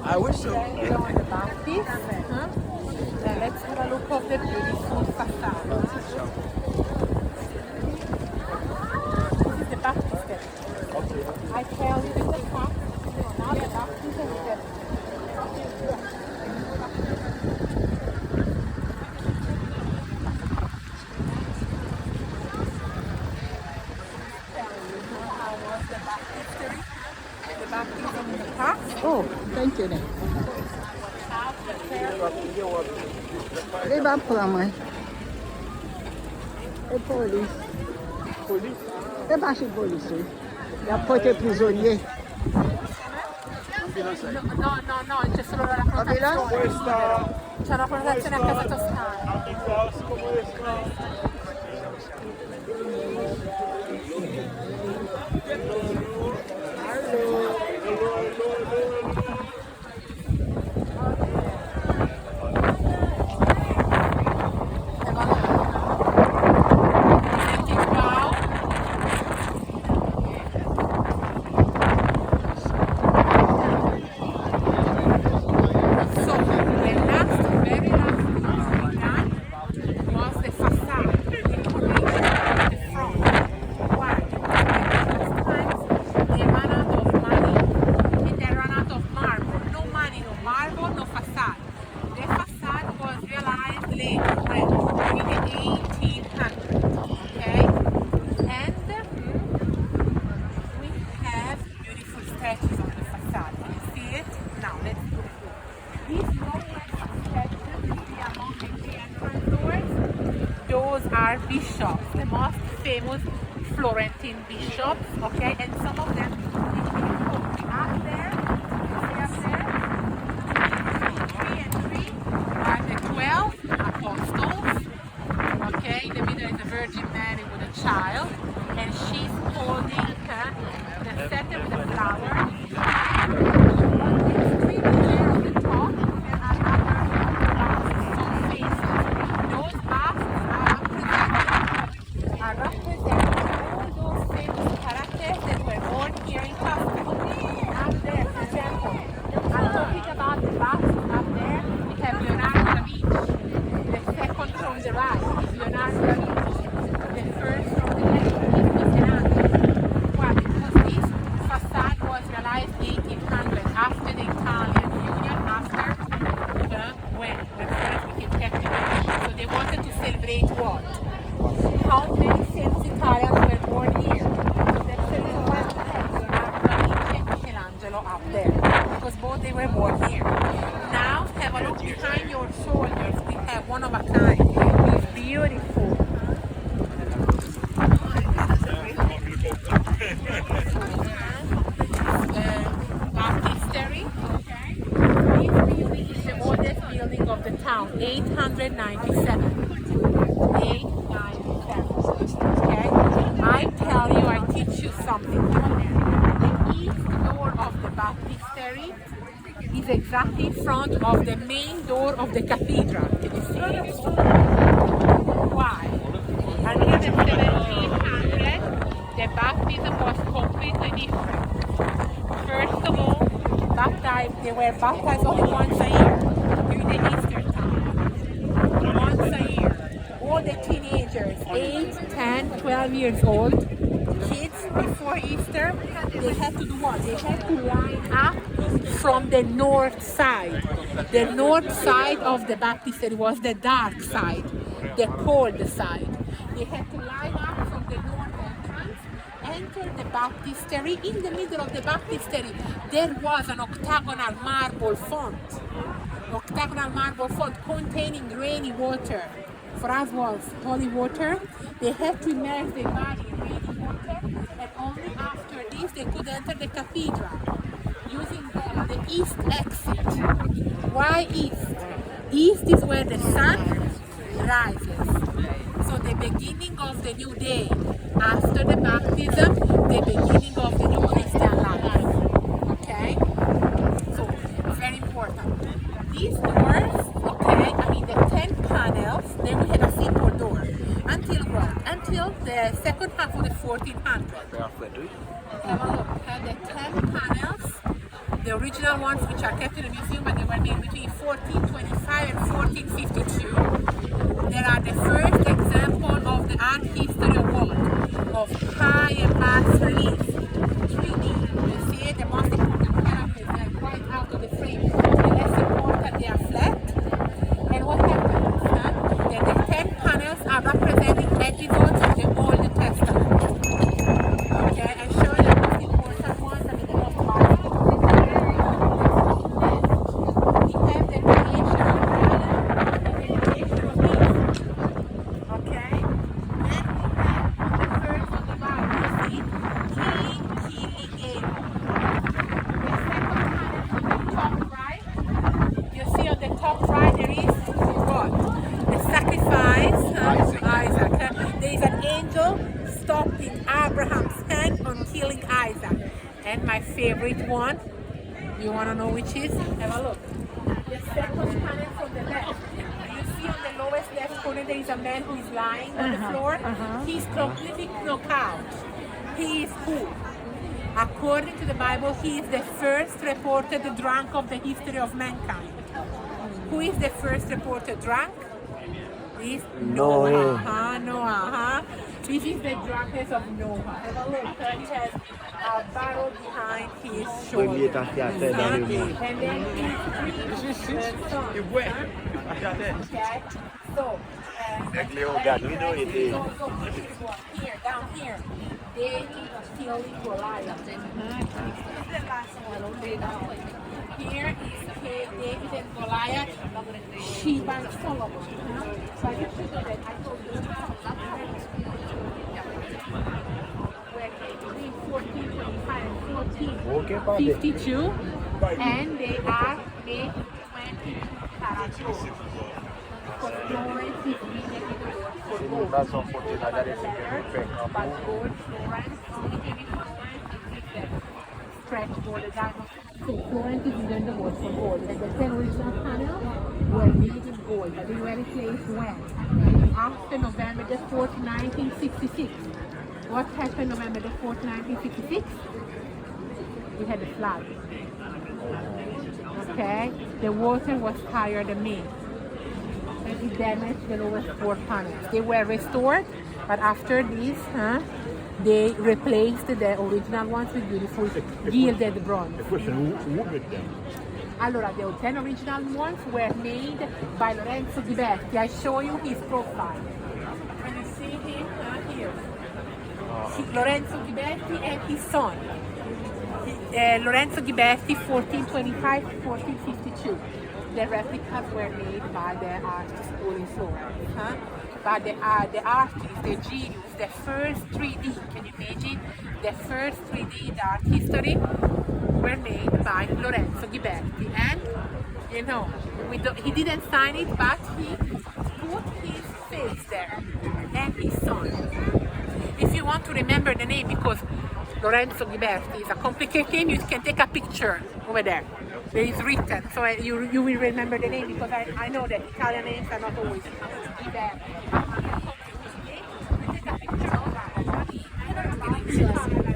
I wish so. On the Baptist. Let's have a look of the beautiful facade. This is the baptistry. I tell you in the past, now the baptistry is the baptism in the past. Oh, thank you then. Leva pra mãe. É polícia. Polícia? É baixo de polícia. E a porta é prisonnier. No, c'è solo la prenotazione. C'è una prenotazione a casa toscana. Bishops, the most famous Florentine bishops, okay, and some of them up there, 3 and 3 are the 12 apostles, okay, in the middle is the Virgin Mary with a child, and she's holding the scepter with the flower. Three there on the top, and another faces. Those basques are representing all those famous characters that were born here in Tuscany. Up there, for example, I'm talking about the basques up there. We have Leonardo da Vinci. The second from the right is Leonardo da Vinci. The first from the left is Michelangelo. Why? Because this facade was realized 1800 after the Italian Union, after when first became technical. So they wanted to celebrate what? How many famous Italians were born here? That's the reason why we have Leonardo da Vinci and Michelangelo up there, because both they were born here. Now have a look behind your shoulders. We have one of a kind. It's beautiful. Baptistery. This building is the oldest building of the town, 897. 897. Okay? I tell you, I teach you something. The east door of the baptistery is exactly in front of the main door of the cathedral. Can you see it? Why? Until the 1700s, the baptism was completely different. First of all, they were baptized only once a year during the Easter time. Once a year. All the teenagers, 8, 10, 12 years old, kids before Easter, they had to do what? They had to line up from the north side. The north side of the baptistry was the dark side, the cold side. They had to line up from the north entrance, enter the baptistry. In the middle of the baptistry, there was an octagonal marble font. Octagonal marble font containing rainy water. For us was holy water. They had to immerse their body in rainy water, and only after this they could enter the cathedral using the east exit. Why east? East is where the sun rises. So the beginning of the new day, after the baptism, the beginning of the new Christian life. Okay? So, very important. These doors, okay, I mean the 10 panels, then we had a simple door. Until what? Until the second half of the 1400s. Have a look. the 10 panels, the original ones which are kept in the museum, but they were made between 1425 and 1452. There are the first example of the art history of gold, of high and mass relief, 3D. You see, the most important characters are quite out of the frame, the less important they are flat. And what happens? That the 10 panels are representing episodes of the Old Testament. Okay, I show you the most important ones and the most valuable. We have the creation of Adam and the creation of Eve. Okay? Then we have the first of the Bible, you see, killing Abel. The second panel on the top right, you see on the top right there is what? The sacrifice of Isaac. There is an angel stopping Abraham's hand on killing Isaac. And my favorite one, you want to know which is? Have a look. The second panel from the left. You see on the lowest left corner there is a man who is lying on the floor. He's completely knocked out. He is who? According to the Bible, he is the first reported drunk of the history of mankind. Who is the first reported drunk? Is Noah. Noah. This is the drunkenness of Noah. Have a look. He has a barrel behind his shoulder. And then he's three sons. Okay? So, here, down here, David killing Goliath. This is the last one. Here is David and Goliath, Sheba and Solomon. So I just show that I told you where between 1425 and 1452, and they are made 20 characters. Because Florence is needed for gold. But gold, Florence, only thing is Florence is the stretch for the diamond. So Florence is needed the gold for gold. And the 10 original panels were made in gold, but they were replaced when? After November the 4th, 1966. What happened November the 4th, 1966? We had a flood. Okay? The water was higher than me. And it damaged the lowest 4 panels. They were restored, but after this, they replaced the original ones with beautiful gilded bronze. Allora, the 10 original ones were made by Lorenzo Ghiberti. I show you his profile. Can you see him here? Lorenzo Ghiberti and his son. Lorenzo Ghiberti, 1425 to 1452. The replicas were made by the art school in Florence. But the artist, the genius, the first 3D, can you imagine? The first 3D in art history were made by Lorenzo Ghiberti. And, you know, he didn't sign it, but he put his face there and his son. If you want to remember the name, because Lorenzo Ghiberti is a complicated name, you can take a picture over there. There is written, so you will remember the name, because I know that Italian names are not always Ghiberti. Take a picture of that.